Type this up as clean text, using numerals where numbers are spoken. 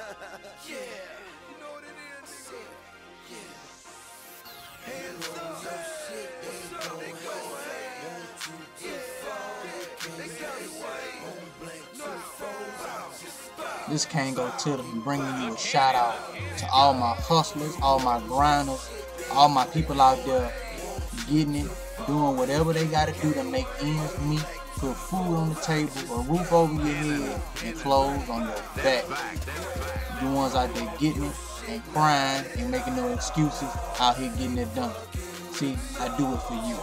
Yeah, you know what it is, nigga. Yeah. Hands up, what's up, they go ahead. Yeah, they got it way. This can't go till I'm bringing you a shout out to all my hustlers, all my grinders, all my people out there getting it, doing whatever they gotta do to make ends meet, put food on the table, a roof over your head, and clothes on your back. The ones out there getting it and crying and making no excuses, out here getting it done. See, I do it for you.